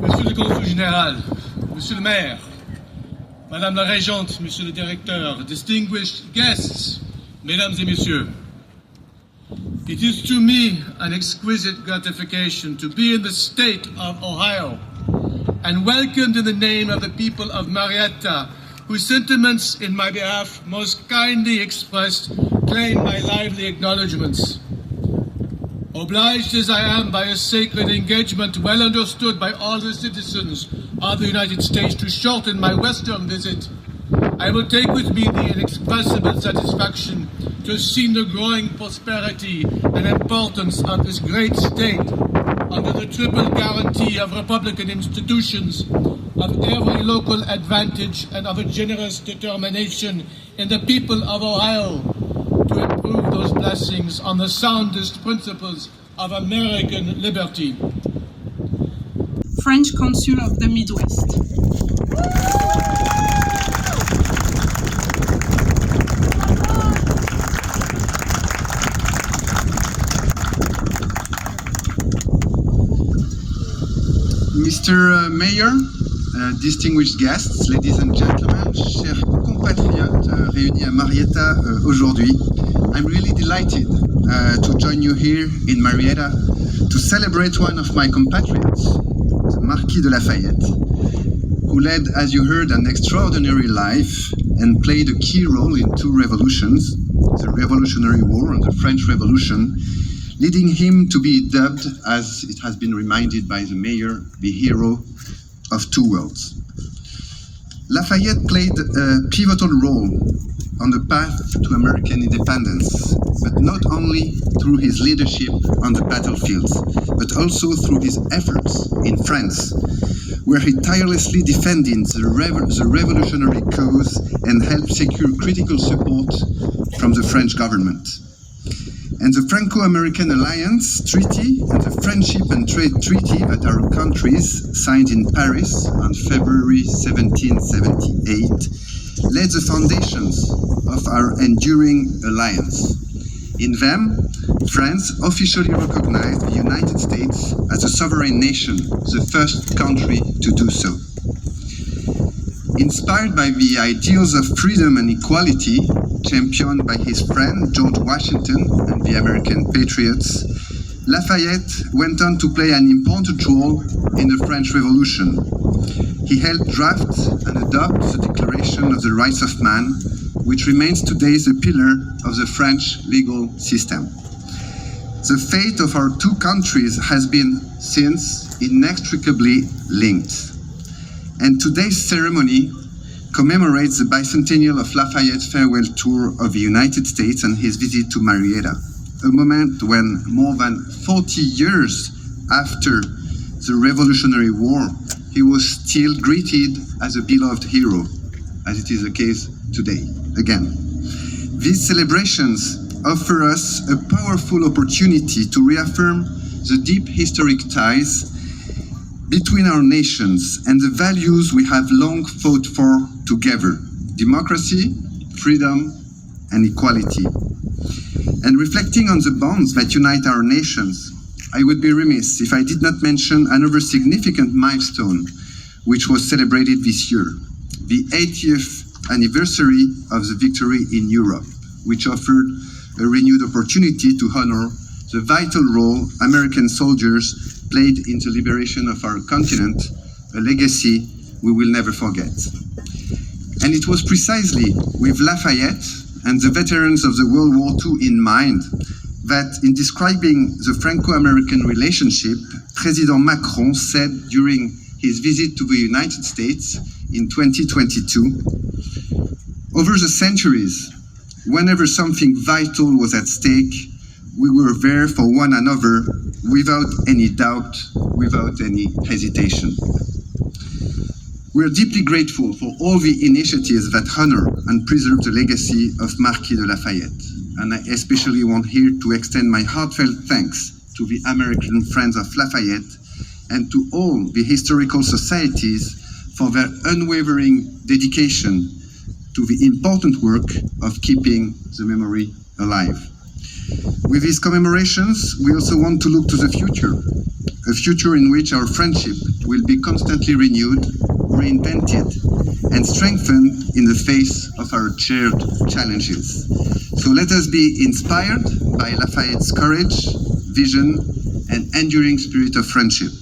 Monsieur le consul général, Monsieur le maire, Madame la régente, Monsieur le directeur, distinguished guests, Mesdames et Messieurs, it is to me an exquisite gratification to be in the state of Ohio and welcomed in the name of the people of Marietta, whose sentiments in my behalf most kindly expressed claim my lively acknowledgements. Obliged as I am by a sacred engagement well understood by all the citizens of the United States to shorten my Western visit, I will take with me the inexpressible satisfaction to have seen the growing prosperity and importance of this great state under the triple guarantee of Republican institutions, of every local advantage, and of a generous determination in the people of Ohio to improve those blessings on the soundest principles of American liberty. French Consul of the Midwest. Mr. Mayor, distinguished guests, ladies and gentlemen, chers compatriotes réunis à Marietta aujourd'hui, I'm really delighted to join you here in Marietta to celebrate one of my compatriots, the Marquis de Lafayette, who led, as you heard, an extraordinary life and played a key role in two revolutions, the Revolutionary War and the French Revolution, leading him to be dubbed, as it has been reminded by the mayor, the hero of two worlds. Lafayette played a pivotal role on the path to American independence, but not only through his leadership on the battlefields, but also through his efforts in France, where he tirelessly defended the revolutionary cause and helped secure critical support from the French government. And the Franco-American Alliance Treaty and the Friendship and Trade Treaty that our countries signed in Paris on February 1778 laid the foundations of our enduring alliance. In them, France officially recognized the United States as a sovereign nation, the first country to do so. Inspired by the ideals of freedom and equality championed by his friend George Washington and the American patriots, Lafayette went on to play an important role in the French Revolution. He helped draft and adopt the Declaration of the Rights of Man, which remains today the pillar of the French legal system. The fate of our two countries has been since inextricably linked. And today's ceremony commemorates the bicentennial of Lafayette's farewell tour of the United States and his visit to Marietta, a moment when more than 40 years after the Revolutionary War, he was still greeted as a beloved hero, as it is the case today, again. These celebrations offer us a powerful opportunity to reaffirm the deep historic ties between our nations and the values we have long fought for together: democracy, freedom, and equality. And reflecting on the bonds that unite our nations, I would be remiss if I did not mention another significant milestone which was celebrated this year, the 80th anniversary of the victory in Europe, which offered a renewed opportunity to honor the vital role American soldiers played in the liberation of our continent, a legacy we will never forget. And it was precisely with Lafayette and the veterans of the World War II in mind that, in describing the Franco-American relationship, President Macron said during his visit to the United States in 2022, "Over the centuries, whenever something vital was at stake, we were there for one another without any doubt, without any hesitation." We are deeply grateful for all the initiatives that honor and preserve the legacy of Marquis de Lafayette. And I especially want here to extend my heartfelt thanks to the American Friends of Lafayette and to all the historical societies for their unwavering dedication to the important work of keeping the memory alive. With these commemorations, we also want to look to the future, a future in which our friendship will be constantly renewed, reinvented, and strengthened in the face of our shared challenges. So let us be inspired by Lafayette's courage, vision, and enduring spirit of friendship.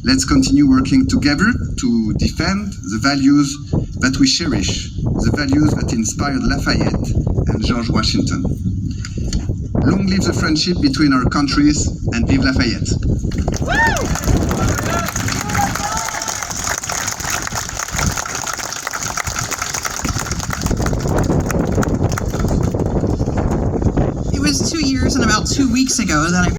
Let's continue working together to defend the values that we cherish, the values that inspired Lafayette and George Washington. Long live the friendship between our countries, and vive Lafayette! It was 2 years and about 2 weeks ago that I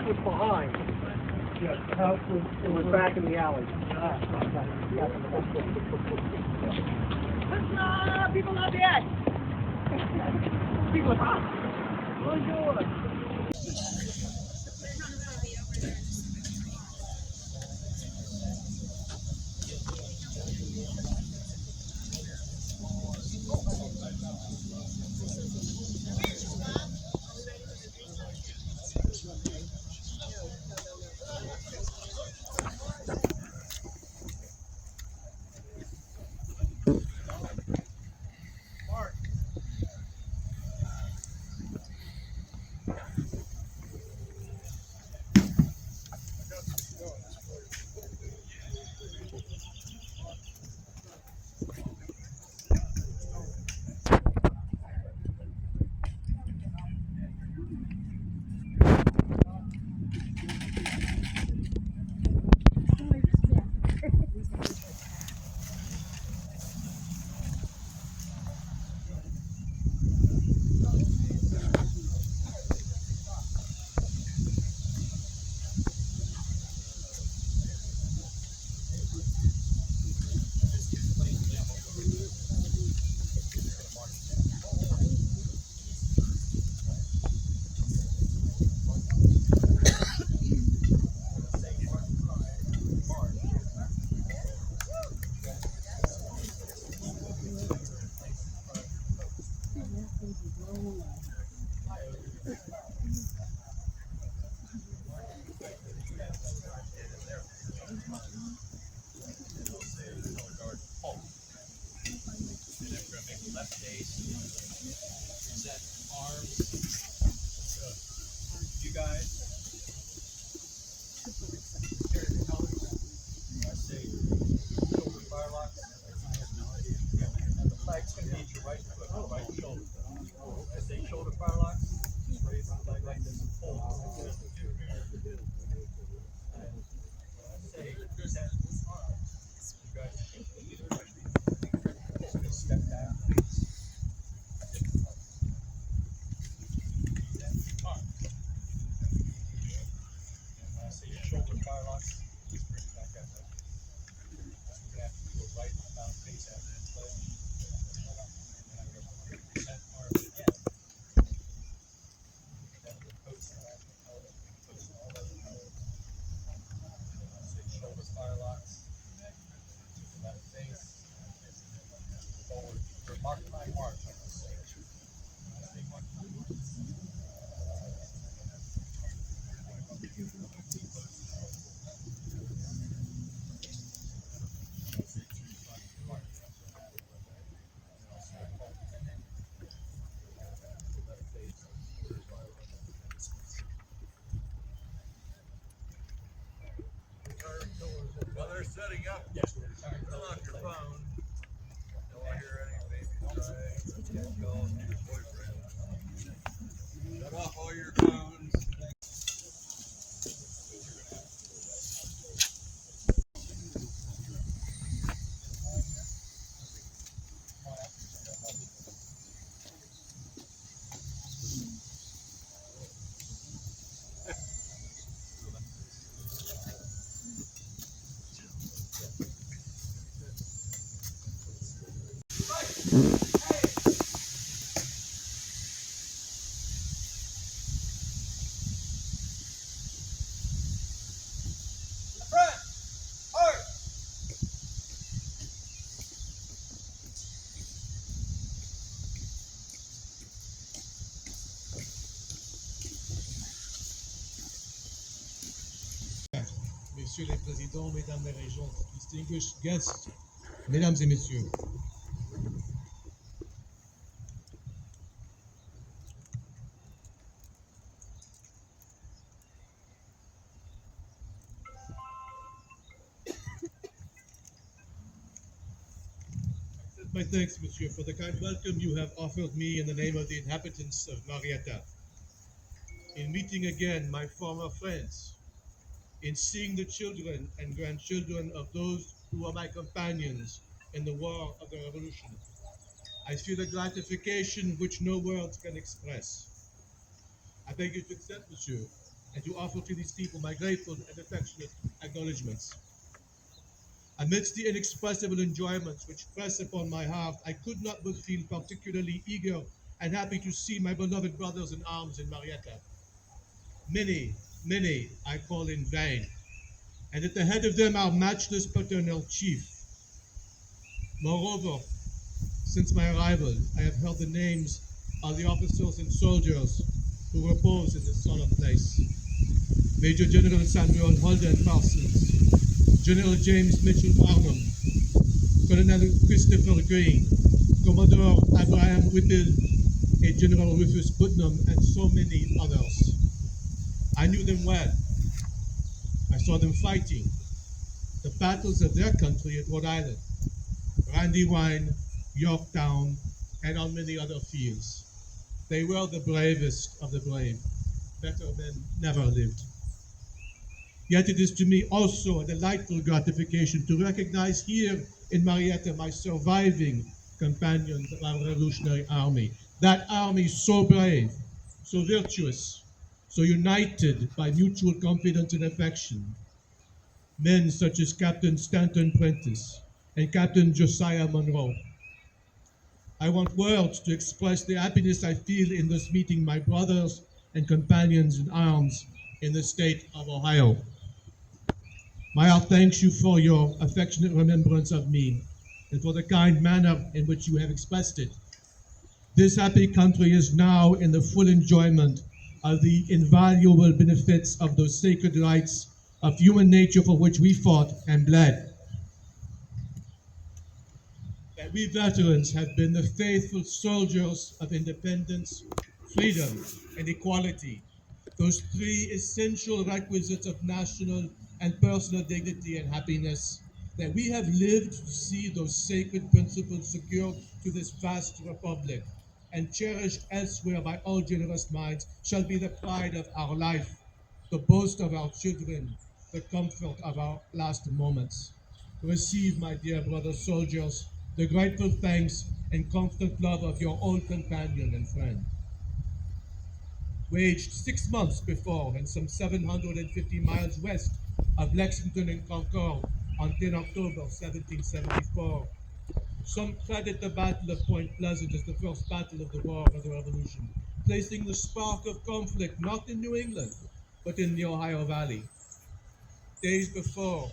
was behind. Yes, the house was back in the alley. People not yet. People are bonjour. You guys. I say shoulder firelocks. And the flag's gonna be at your right foot, right shoulder. I say shoulder firelocks. Just raise the flag like this and pull. And I say set arms. You guys just gonna step back. Arms. And when I say shoulder firelocks, just bring it back up. We're gonna have to do a right about face after that play. And I'm gonna set arms again. Then the post and back, post all over colors. Say shoulder firelocks. Left face. Forward. Or mark my march, I will say. Say mark my march. While they're setting up, fill out your phone. Don't want to hear any baby cry, calls to your boyfriend. Shut off all your phones. Messieurs les présidents, mesdames les régents, distinguished guests, mesdames et messieurs. My thanks, monsieur, for the kind welcome you have offered me in the name of the inhabitants of Marietta. In meeting again my former friends, in seeing the children and grandchildren of those who were my companions in the war of the Revolution, I feel a gratification which no words can express. I beg you to accept, monsieur, and to offer to these people my grateful and affectionate acknowledgments. Amidst the inexpressible enjoyments which press upon my heart, I could not but feel particularly eager and happy to see my beloved brothers in arms in Marietta. Many I call in vain, and at the head of them our matchless paternal chief. Moreover, since my arrival, I have heard the names of the officers and soldiers who repose in this solemn place. Major General Samuel Holden Parsons, General James Mitchell Barnum, Colonel Christopher Green, Commodore Abraham Whittle, and General Rufus Putnam, and so many others. I knew them well. I saw them fighting the battles of their country at Rhode Island, Brandywine, Yorktown, and on many other fields. They were the bravest of the brave. Better men never lived. Yet it is to me also a delightful gratification to recognize here in Marietta my surviving companions of our Revolutionary Army. That army so brave, so virtuous, so united by mutual confidence and affection. Men such as Captain Stanton Prentice and Captain Josiah Monroe. I want words to express the happiness I feel in this meeting my brothers and companions in arms in the state of Ohio. My heart thanks you for your affectionate remembrance of me and for the kind manner in which you have expressed it. This happy country is now in the full enjoyment of the invaluable benefits of those sacred rights of human nature for which we fought and bled. That we veterans have been the faithful soldiers of independence, freedom, and equality, those three essential requisites of national and personal dignity and happiness, that we have lived to see those sacred principles secured to this vast republic and cherished elsewhere by all generous minds, shall be the pride of our life, the boast of our children, the comfort of our last moments. Receive, my dear brother soldiers, the grateful thanks and constant love of your old companion and friend. Waged 6 months before and some 750 miles west of Lexington and Concord on 10 October 1774. Some credit the Battle of Point Pleasant as the first battle of the War of the Revolution, placing the spark of conflict not in New England, but in the Ohio Valley. Days before,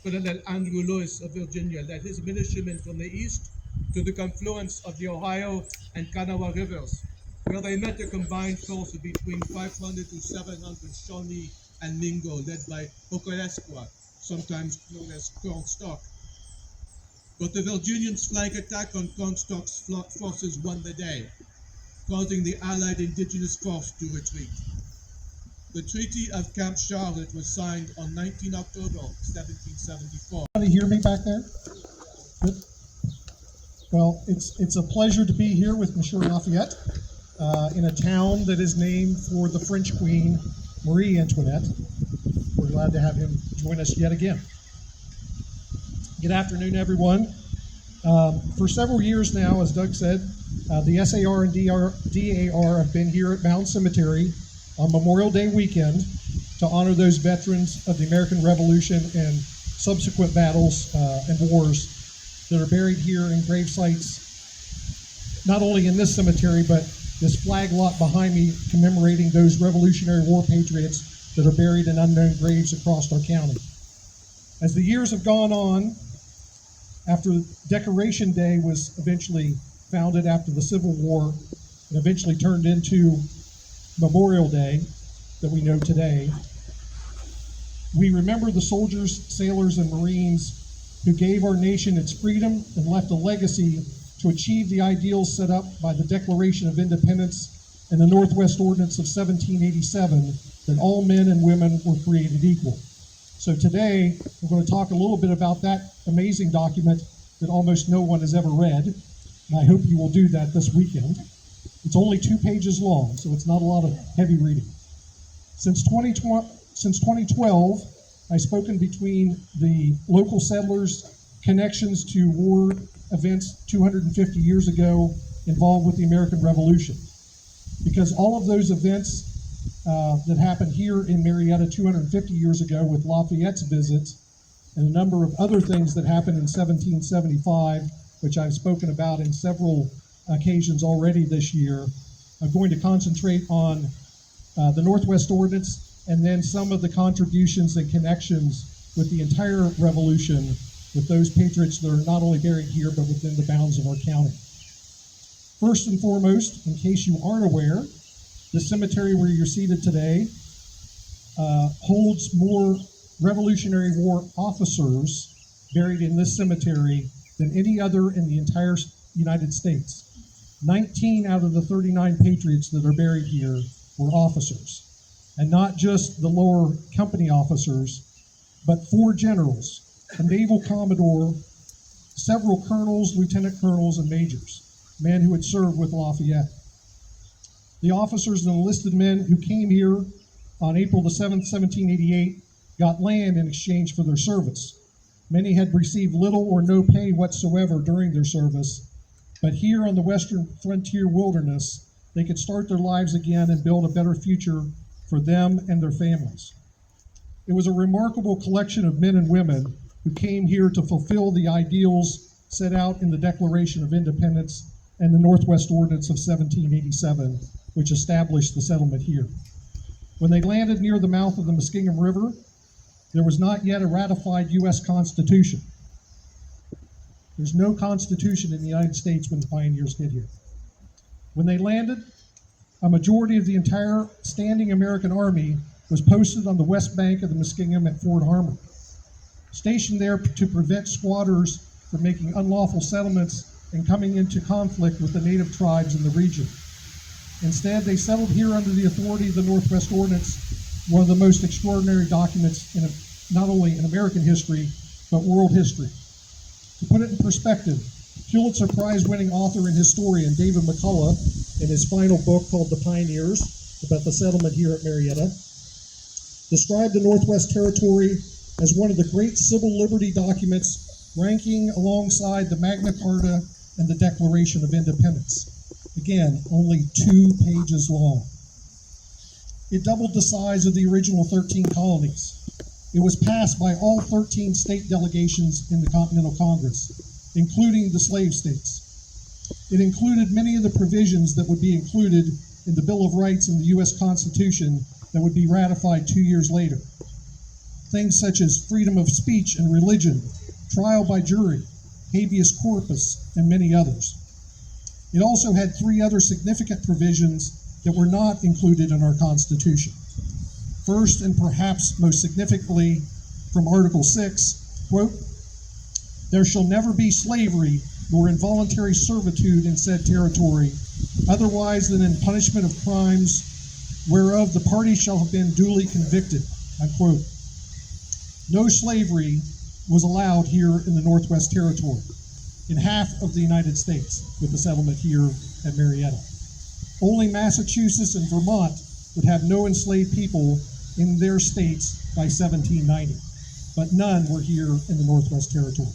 Colonel Andrew Lewis of Virginia led his militiamen from the east to the confluence of the Ohio and Kanawha rivers, where they met a combined force of between 500 to 700 Shawnee and Mingo, led by Okalesqua, sometimes known as Cornstalk. But the Virginians' flank attack on Cornstalk's forces won the day, causing the Allied indigenous force to retreat. The Treaty of Camp Charlotte was signed on 19 October 1774. Can you hear me back there? Good. Well, it's a pleasure to be here with Monsieur Lafayette in a town that is named for the French Queen Marie Antoinette. We're glad to have him join us yet again. Good afternoon, everyone. For several years now, as Doug said, the SAR and DAR have been here at Mound Cemetery on Memorial Day weekend to honor those veterans of the American Revolution and subsequent battles and wars that are buried here in grave sites, not only in this cemetery, but this flag lot behind me commemorating those Revolutionary War patriots that are buried in unknown graves across our county. As the years have gone on, after Decoration Day was eventually founded after the Civil War and eventually turned into Memorial Day that we know today, we remember the soldiers, sailors, and Marines who gave our nation its freedom and left a legacy to achieve the ideals set up by the Declaration of Independence and the Northwest Ordinance of 1787, that all men and women were created equal. So today, we're going to talk a little bit about that amazing document that almost no one has ever read, and I hope you will do that this weekend. It's only 2 pages long, so it's not a lot of heavy reading. Since 2012, I've spoken between the local settlers' connections to war events 250 years ago involved with the American Revolution. Because all of those events that happened here in Marietta 250 years ago with Lafayette's visit and a number of other things that happened in 1775, which I've spoken about in several occasions already this year, I'm going to concentrate on the Northwest Ordinance and then some of the contributions and connections with the entire Revolution with those patriots that are not only buried here but within the bounds of our county. First and foremost, in case you aren't aware, the cemetery where you're seated today holds more Revolutionary War officers buried in this cemetery than any other in the entire United States. 19 out of the 39 patriots that are buried here were officers. And not just the lower company officers, but 4 generals, a naval commodore, several colonels, lieutenant colonels, and majors, men who had served with Lafayette. The officers and enlisted men who came here on April the 7th, 1788, got land in exchange for their service. Many had received little or no pay whatsoever during their service, but here on the western frontier wilderness, they could start their lives again and build a better future for them and their families. It was a remarkable collection of men and women who came here to fulfill the ideals set out in the Declaration of Independence and the Northwest Ordinance of 1787, which established the settlement here. When they landed near the mouth of the Muskingum River, there was not yet a ratified U.S. Constitution. There's no Constitution in the United States when the pioneers get here. When they landed, a majority of the entire standing American army was posted on the west bank of the Muskingum at Fort Harmon, stationed there to prevent squatters from making unlawful settlements and coming into conflict with the native tribes in the region. Instead, they settled here under the authority of the Northwest Ordinance, one of the most extraordinary documents in not only in American history, but world history. To put it in perspective, Pulitzer Prize-winning author and historian David McCullough, in his final book called The Pioneers, about the settlement here at Marietta, described the Northwest Territory as one of the great civil liberty documents ranking alongside the Magna Carta and the Declaration of Independence. Again, only 2 pages long. It doubled the size of the original 13 colonies. It was passed by all 13 state delegations in the Continental Congress, including the slave states. It included many of the provisions that would be included in the Bill of Rights in the U.S. Constitution that would be ratified 2 years later. Things such as freedom of speech and religion, trial by jury, habeas corpus, and many others. It also had 3 other significant provisions that were not included in our Constitution. First, and perhaps most significantly, from Article 6, quote, "There shall never be slavery nor involuntary servitude in said territory, otherwise than in punishment of crimes whereof the party shall have been duly convicted," unquote. No slavery was allowed here in the Northwest Territory, in half of the United States, with the settlement here at Marietta. Only Massachusetts and Vermont would have no enslaved people in their states by 1790, but none were here in the Northwest Territory.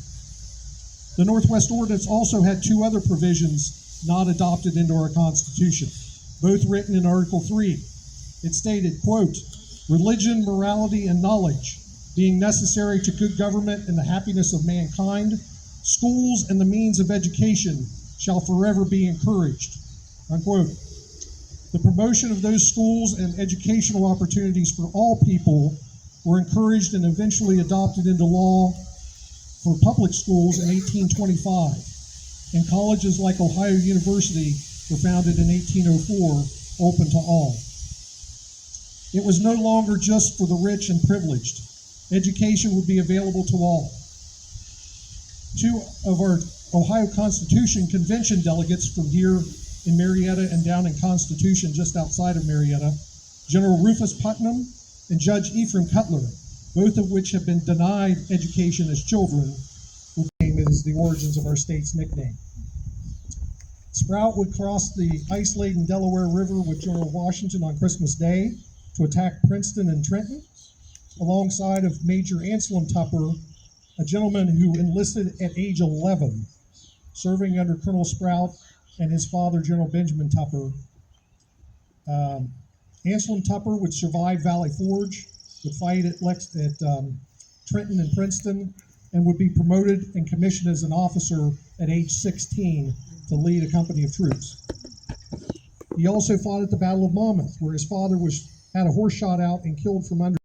The Northwest Ordinance also had 2 other provisions not adopted into our Constitution, both written in Article 3. It stated, quote, "Religion, morality, and knowledge, being necessary to good government and the happiness of mankind, schools and the means of education shall forever be encouraged," unquote. The promotion of those schools and educational opportunities for all people were encouraged and eventually adopted into law for public schools in 1825, and colleges like Ohio University were founded in 1804, open to all. It was no longer just for the rich and privileged. Education would be available to all. 2 of our Ohio Constitution Convention delegates from here in Marietta and down in Constitution just outside of Marietta, General Rufus Putnam and Judge Ephraim Cutler, both of which have been denied education as children, which is the origins of our state's nickname. Sprout would cross the ice-laden Delaware River with General Washington on Christmas Day to attack Princeton and Trenton, alongside of Major Anselm Tupper, a gentleman who enlisted at age 11, serving under Colonel Sprout and his father, General Benjamin Tupper. Anselm Tupper would survive Valley Forge, would fight at Trenton and Princeton, and would be promoted and commissioned as an officer at age 16 to lead a company of troops. He also fought at the Battle of Monmouth, where his father had a horse shot out and killed from under